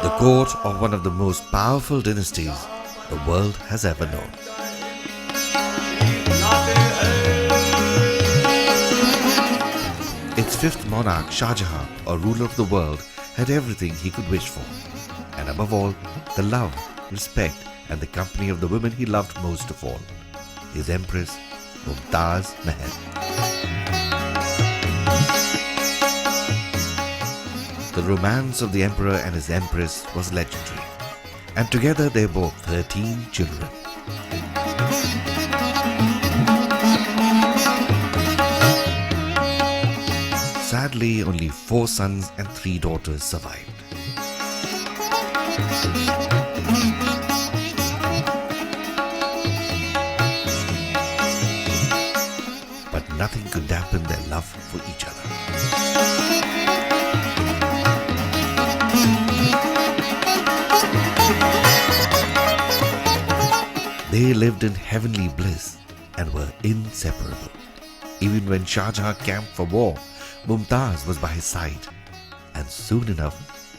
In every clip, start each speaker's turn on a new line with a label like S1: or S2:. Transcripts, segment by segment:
S1: The court of one of the most powerful dynasties the world has ever known. Its fifth monarch, Shah Jahan, or ruler of the world, had everything he could wish for. And above all, the love, respect and the company of the woman he loved most of all, his Empress Mumtaz Mahal. The romance of the emperor and his empress was legendary, and together they bore 13 children. Sadly, only 4 sons and 3 daughters survived. But nothing could dampen their love for each other. They lived in heavenly bliss and were inseparable. Even when Shah Jahan camped for war, Mumtaz was by his side, and soon enough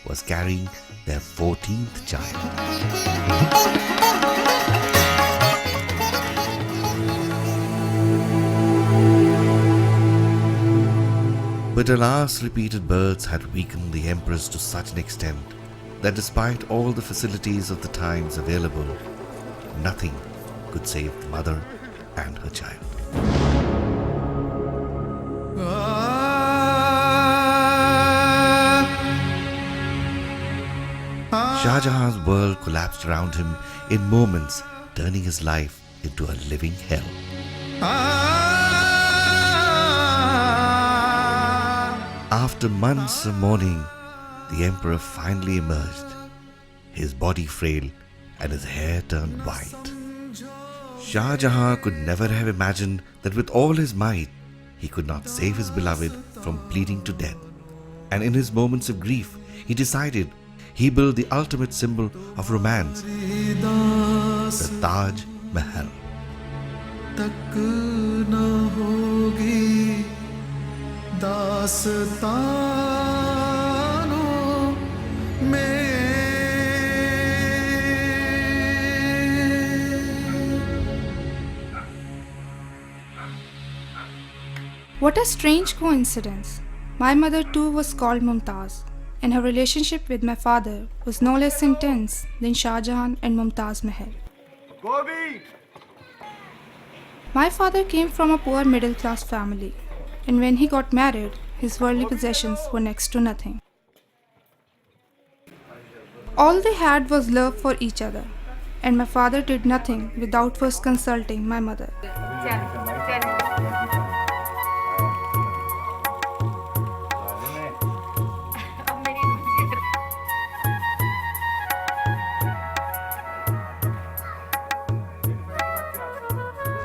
S1: was carrying their 14th child. But alas, repeated births had weakened the empress to such an extent that despite all the facilities of the times available, nothing could save the mother and her child. Shah Jahan's world collapsed around him in moments, turning his life into a living hell. After months of mourning, the emperor finally emerged, his body frail and his hair turned white. Shah Jahan could never have imagined that with all his might, he could not save his beloved from bleeding to death. And in his moments of grief, he decided he built the ultimate symbol of romance, the Taj Mahal.
S2: What a strange coincidence. My mother too was called Mumtaz, and her relationship with my father was no less intense than Shah Jahan and Mumtaz Mahal. My father came from a poor middle-class family, and when he got married, his worldly possessions were next to nothing. All they had was love for each other, and my father did nothing without first consulting my mother.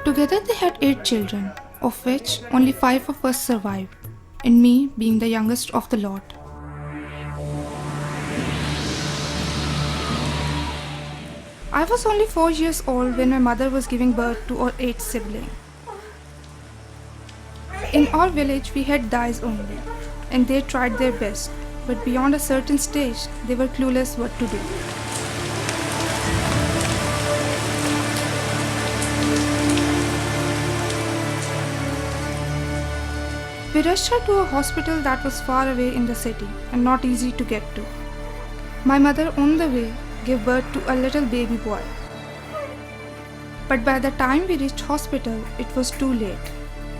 S2: Together they had 8 children, of which only 5 of us survived, and me being the youngest of the lot. I was only 4 years old when my mother was giving birth to our 8th sibling. In our village we had dais only, and they tried their best, but beyond a certain stage they were clueless what to do. We rushed her to a hospital that was far away in the city and not easy to get to. My mother on the way gave birth to a little baby boy. But by the time we reached hospital, it was too late.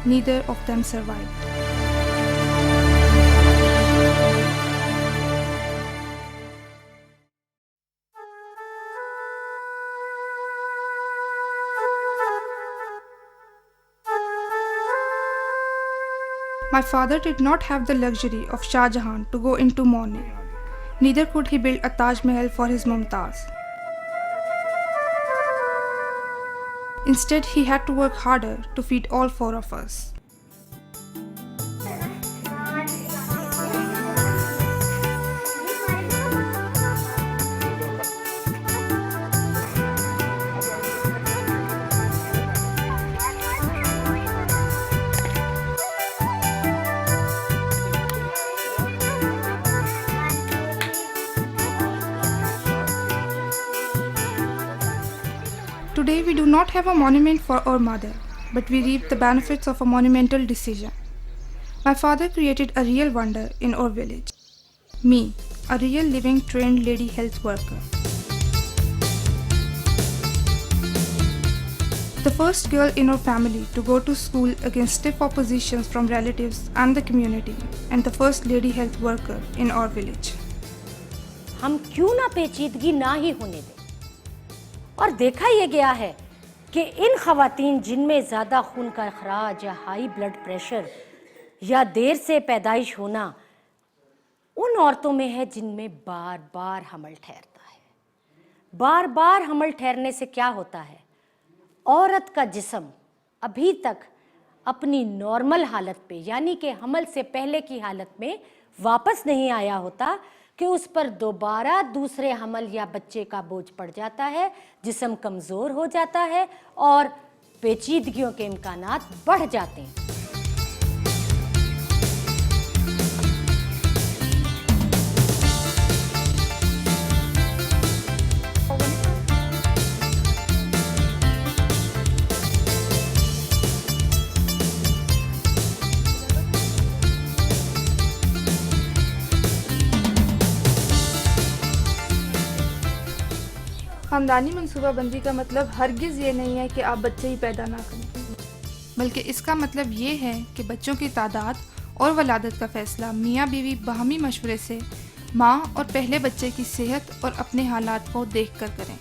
S2: Neither of them survived. My father did not have the luxury of Shah Jahan to go into mourning. Neither could he build a Taj Mahal for his Mumtaz. Instead, he had to work harder to feed all 4 of us. Today we do not have a monument for our mother, but we reap the benefits of a monumental decision. My father created a real wonder in our village. Me, a real living trained lady health worker. The first girl in our family to go to school against stiff oppositions from relatives and the community, and the first lady health worker in our village.
S3: हम क्यों ना पेचीदगी ना ही होने दें। और देखा यह गया है कि इन खवातीन जिनमें ज़्यादा खून का अखराज या हाई ब्लड प्रेशर या देर से पैदाइश होना उन औरतों में है जिनमें बार बार हमल ठहरता है। बार बार हमल ठहरने से क्या होता है, औरत का जिस्म अभी तक अपनी नॉर्मल हालत पे यानी कि हमल से पहले की हालत में वापस नहीं आया होता कि उस पर दोबारा दूसरे हमल या बच्चे का बोझ पड़ जाता है, जिस्म कमज़ोर हो जाता है और पेचीदगियों के इम्कानात बढ़ जाते हैं।
S2: ख़ानदानी मनसूबाबंदी का मतलब हरगिज़ ये नहीं है कि आप बच्चे ही पैदा ना करें, बल्कि इसका मतलब ये है कि बच्चों की तादाद और वलादत का फ़ैसला मियाँ बीवी बाहमी मशवरे से माँ और पहले बच्चे की सेहत और अपने हालात को देख कर करें।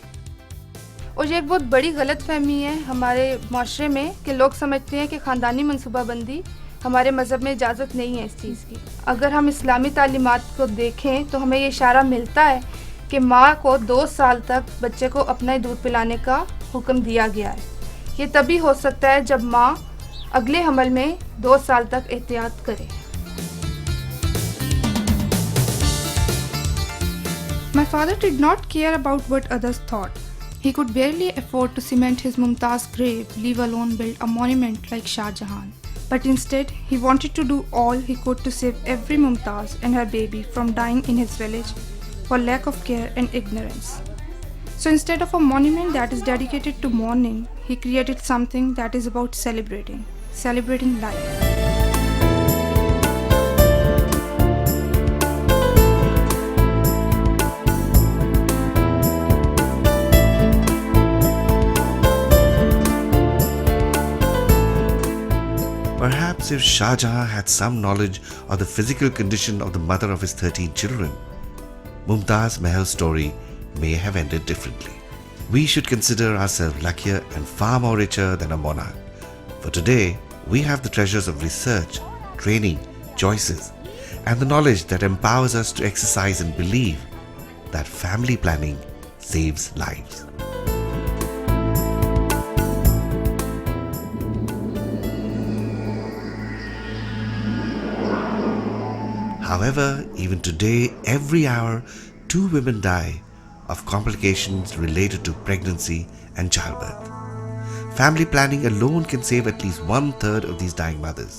S2: और ये एक बहुत बड़ी गलत फहमी है हमारे माशरे में कि लोग समझते हैं कि ख़ानदानी मनसूबाबंदी हमारे मज़हब में इजाज़त नहीं है इस चीज़ की। अगर हम इस्लामी तालीमात को देखें तो हमें ये इशारा मिलता है कि माँ को 2 साल तक बच्चे को अपना ही दूध पिलाने का हुक्म दिया गया है। ये तभी हो सकता है जब माँ अगले हमल में 2 साल तक एहतियात करे। My father did not care about what others thought. He could barely afford to cement his Mumtaz grave, leave alone build a monument like Shah Jahan. But instead, he wanted to do all he could to save every Mumtaz and her baby from dying in his village for lack of care and ignorance. So instead of a monument that is dedicated to mourning, he created something that is about celebrating life.
S1: Perhaps if Shah Jahan had some knowledge of the physical condition of the mother of his 13 children, Mumtaz Mahal's story may have ended differently. We should consider ourselves luckier and far more richer than a monarch. For today, we have the treasures of research, training, choices, and the knowledge that empowers us to exercise and believe that family planning saves lives. However, even today, every hour, 2 women die of complications related to pregnancy and childbirth. Family planning alone can save at least 1/3 of these dying mothers.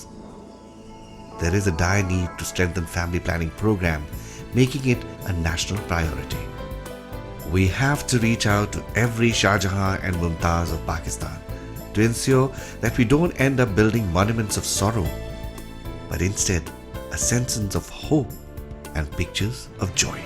S1: There is a dire need to strengthen family planning program, making it a national priority. We have to reach out to every Shah Jahan and Mumtaz of Pakistan to ensure that we don't end up building monuments of sorrow, but instead a sentence of hope and pictures of joy.